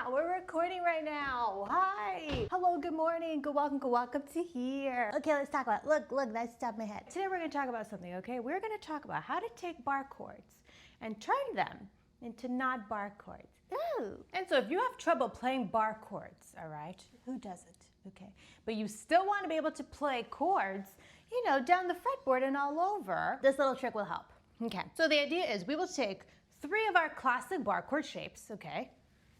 now. We're recording right now. Hi. Hello, good morning. Welcome to here. Okay, let's talk about, look, nice top of my head. Today we're gonna talk about something, okay? We're gonna talk about how to take bar chords and turn them into not bar chords. Ooh. And so if you have trouble playing bar chords, all right, who doesn't? Okay, but you still want to be able to play chords, you know, down the fretboard and all over, this little trick will help. Okay, so the idea is we will take 3 of our classic bar chord shapes, okay?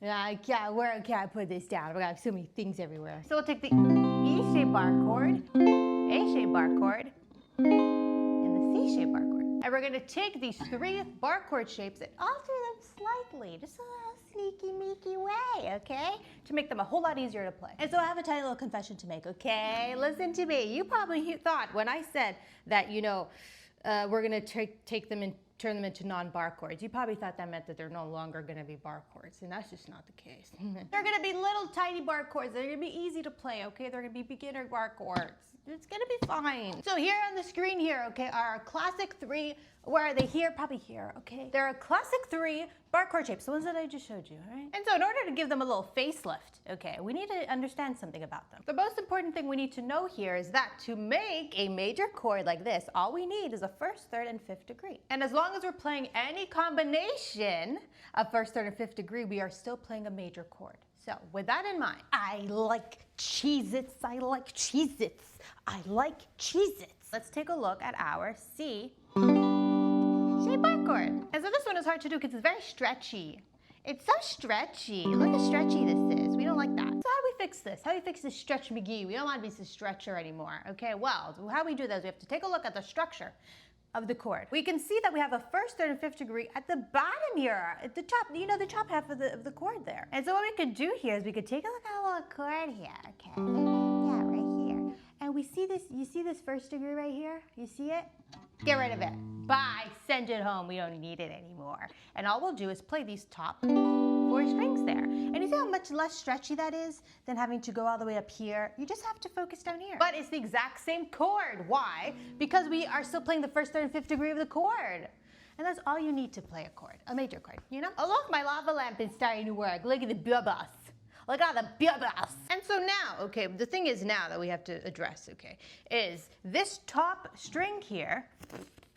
Where can I put this down? We got so many things everywhere. So we'll take the E-shaped bar chord, A-shaped bar chord, and the C-shaped bar chord. And we're gonna take these 3 bar chord shapes and alter them slightly, just a little sneaky, meeky way, okay? To make them a whole lot easier to play. And so I have a tiny little confession to make, okay? Listen to me. You probably thought when I said that, you know, we're gonna take them and turn them into non-bar chords. You probably thought that meant that they're no longer gonna be bar chords, and that's just not the case. They're gonna be little tiny bar chords. They're gonna be easy to play, okay? They're gonna be beginner bar chords. It's gonna be fine. So here on the screen here, okay, are our classic 3, where are they here? Probably here, okay? They're a classic 3 bar chord shapes, the ones that I just showed you, all right? And so in order to give them a little facelift, okay, we need to understand something about them. The most important thing we need to know here is that to make a major chord like this, all we need is a 1st, 3rd, and 5th degree. And as long as we're playing any combination of 1st, 3rd, and 5th degree, we are still playing a major chord. So with that in mind, I like Cheez-Its, I like Cheez-Its, I like Cheez-Its. Let's take a look at our C shape bar chord. And so this one is hard to do because it's very stretchy. It's so stretchy. Look how stretchy this is. We don't like that. So how do we fix this? How do we fix this Stretch McGee? We don't want to be this stretcher anymore. Okay, well, how we do that is we have to take a look at the structure of the chord. We can see that we have a 1st, 3rd, and 5th degree at the bottom here, at the top, you know, the top half of the chord there. And so what we could do here is we could take a look at a little chord here, okay? Yeah, right here. And we see this, you see this 1st degree right here? You see it? Get rid of it. Bye, send it home. We don't need it anymore. And all we'll do is play these top 4 strings there. And you see how much less stretchy that is than having to go all the way up here? You just have to focus down here. But it's the exact same chord. Why? Because we are still playing the 1st, 3rd, and 5th degree of the chord. And that's all you need to play a chord, a major chord, you know? Oh look, my lava lamp is starting to work. Look at the bubbles. Look at the bubbles. And so now, okay, the thing is now that we have to address, okay, is this top string here,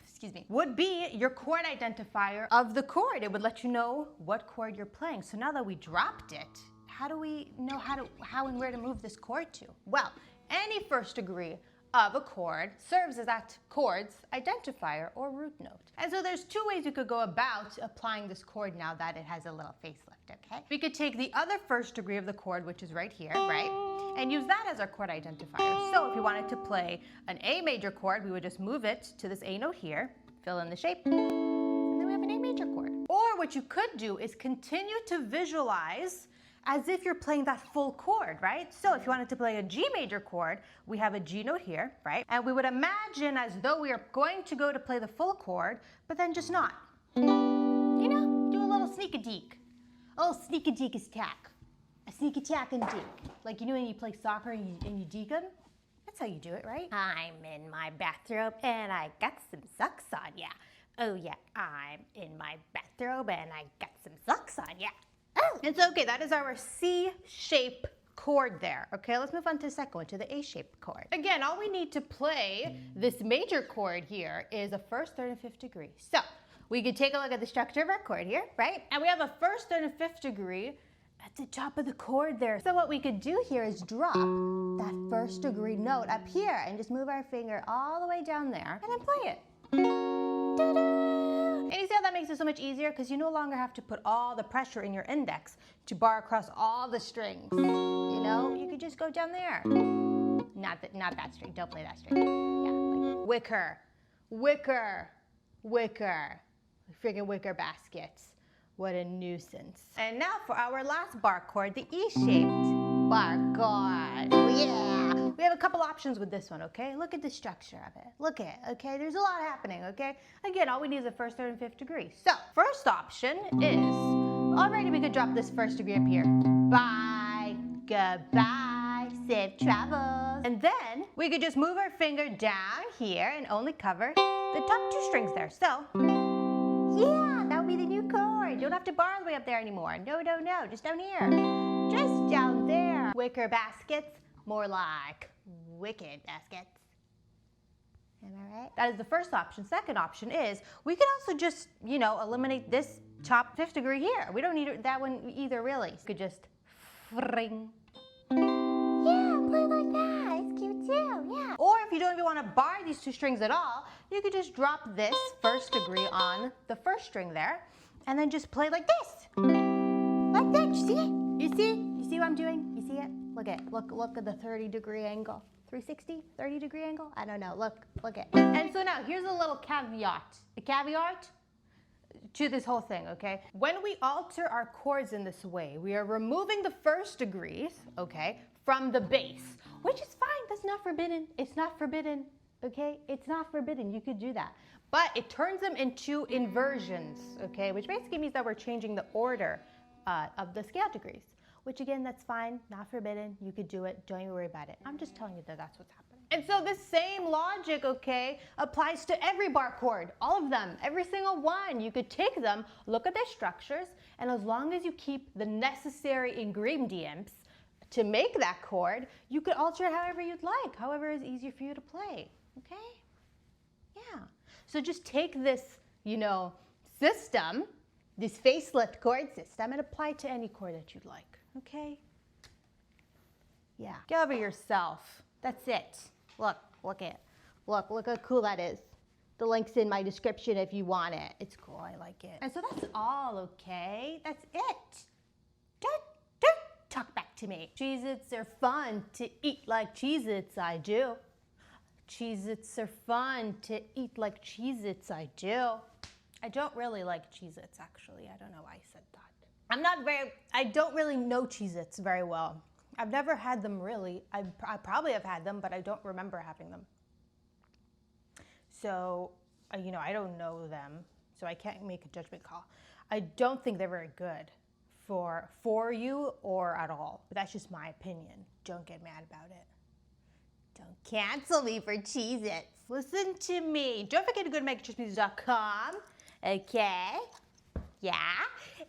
excuse me, would be your chord identifier of the chord. It would let you know what chord you're playing. So now that we dropped it, how do we know how and where to move this chord to? Well, any 1st degree of a chord serves as that chord's identifier or root note. And so there's 2 ways you could go about applying this chord now that it has a little facelift, okay? We could take the other 1st degree of the chord, which is right here, right? And use that as our chord identifier. So if we wanted to play an A major chord, we would just move it to this A note here, fill in the shape, and then we have an A major chord. Or what you could do is continue to visualize as if you're playing that full chord, right? So if you wanted to play a G major chord, we have a G note here, right? And we would imagine as though we are going to go to play the full chord, but then just not. You know, do a little sneak-a-deek. A little sneak-a-deek attack. A sneak attack and deke. Like, you know when you play soccer and you deke them? That's how you do it, right? I'm in my bathrobe and I got some socks on, yeah. Oh yeah, I'm in my bathrobe and I got some socks on, yeah. Oh. And so, okay, that is our C-shape chord there. Okay, let's move on to the second one, to the A-shaped chord. Again, all we need to play this major chord here is a 1st, 3rd, and 5th degree. So, we could take a look at the structure of our chord here, right? And we have a 1st, 3rd, and 5th degree at the top of the chord there. So what we could do here is drop that 1st degree note up here and just move our finger all the way down there and then play it. And you see how that makes it so much easier? Because you no longer have to put all the pressure in your index to bar across all the strings. You know, you could just go down there. Not that string, don't play that string. Yeah, like wicker, wicker, wicker. Friggin' wicker baskets. What a nuisance. And now for our last bar chord, the E-shaped bar chord. Oh yeah! We have a couple options with this one, okay? Look at the structure of it. Look at it, okay? There's a lot happening, okay? Again, all we need is a 1st, 3rd, and 5th degree. So, first option is, alrighty, we could drop this 1st degree up here. Bye, goodbye, safe travels. And then, we could just move our finger down here and only cover the top 2 strings there. So, yeah, that would be the new chord. You don't have to bar all the way up there anymore. No, no, no, just down here. Just down there. Wicker baskets, more like wicked baskets. Am I right? That is the first option. Second option is we could also just, you know, eliminate this top fifth degree here. We don't need that one either, really. You could just fring. Yeah, play like that. It's cute too, yeah. Or if you don't even want to bar these two strings at all, you could just drop this first degree on the first string there, and then just play like this. Like that, you see it? You see? You see what I'm doing? You see it? Look at the 30-degree angle. 360, 30-degree angle? I don't know, look at. And so now, here's a little caveat. A caveat to this whole thing, okay? When we alter our chords in this way, we are removing the first degrees, okay, from the bass, which is fine, that's not forbidden. It's not forbidden, okay? It's not forbidden, you could do that. But it turns them into inversions, okay? Which basically means that we're changing the order of the scale degrees. Which again, that's fine, not forbidden, you could do it, don't even worry about it. I'm just telling you that that's what's happening. And so this same logic, okay, applies to every bar chord, all of them, every single one. You could take them, look at their structures, and as long as you keep the necessary ingredients to make that chord, you could alter it however you'd like, however is easier for you to play, okay? Yeah, so just take this, you know, system, this facelift chord system, and apply it to any chord that you'd like. Okay? Yeah. Get over yourself. That's it. Look how cool that is. The link's in my description if you want it. It's cool, I like it. And so that's all, okay? That's it. Don't talk back to me. Cheez-Its are fun to eat like Cheez-Its, I do. Cheez-Its are fun to eat like Cheez-Its, I do. I don't really like Cheez-Its, actually. I don't know why I said that. I don't really know Cheez-Its very well. I've never had them really. I probably have had them, but I don't remember having them. So, you know, I don't know them, so I can't make a judgment call. I don't think they're very good for you or at all. But that's just my opinion. Don't get mad about it. Don't cancel me for Cheez-Its. Listen to me. Don't forget to go to meganchurchmusic.com. Okay? Yeah?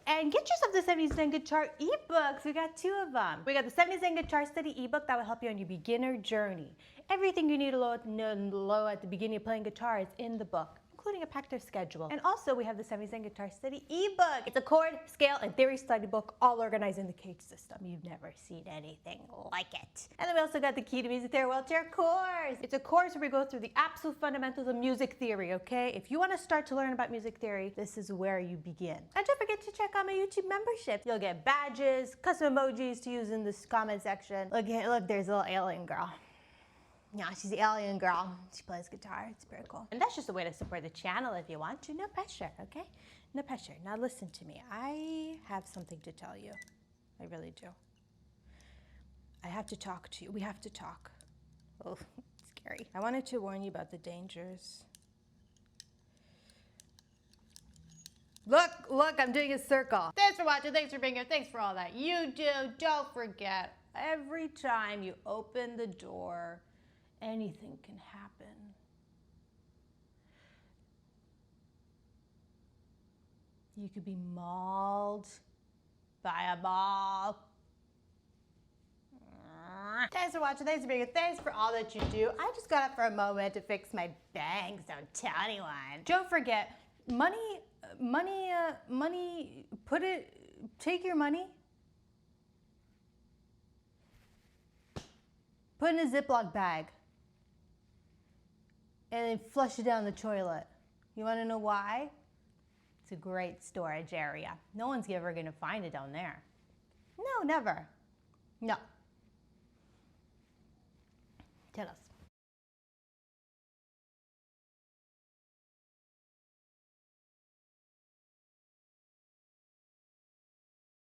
And get yourself the 70% guitar eBooks. We got 2 of them. We got the 70% guitar study ebook that will help you on your beginner journey. Everything you need to know at the beginning of playing guitar is in the book, including a practice schedule. And also we have the 70% guitar study ebook. It's a chord, scale, and theory study book all organized in the Cage system. You've never seen anything like it. And then we also got the Key to Music Theory Wheelchair course. It's a course where we go through the absolute fundamentals of music theory, okay? If you want to start to learn about music theory, this is where you begin. And don't forget to check out my YouTube membership. You'll get badges, custom emojis to use in this comment section. Look, there's a little alien girl. Yeah, she's the alien girl. She plays guitar. It's pretty cool. And that's just a way to support the channel if you want to. No pressure, okay? No pressure. Now listen to me. I have something to tell you. I really do. I have to talk to you. We have to talk. Oh, scary. I wanted to warn you about the dangers. Look, I'm doing a circle. Thanks for watching. Thanks for being here. Thanks for all that you do. Don't forget, every time you open the door, anything can happen. You could be mauled by a ball. Thanks for watching. Thanks for being here. Thanks for all that you do. I just got up for a moment to fix my bangs. Don't tell anyone. Don't forget, take your money, put in a Ziploc bag, and then flush it down the toilet. You want to know why? It's a great storage area. No one's ever going to find it down there. No, never. No. Tell us.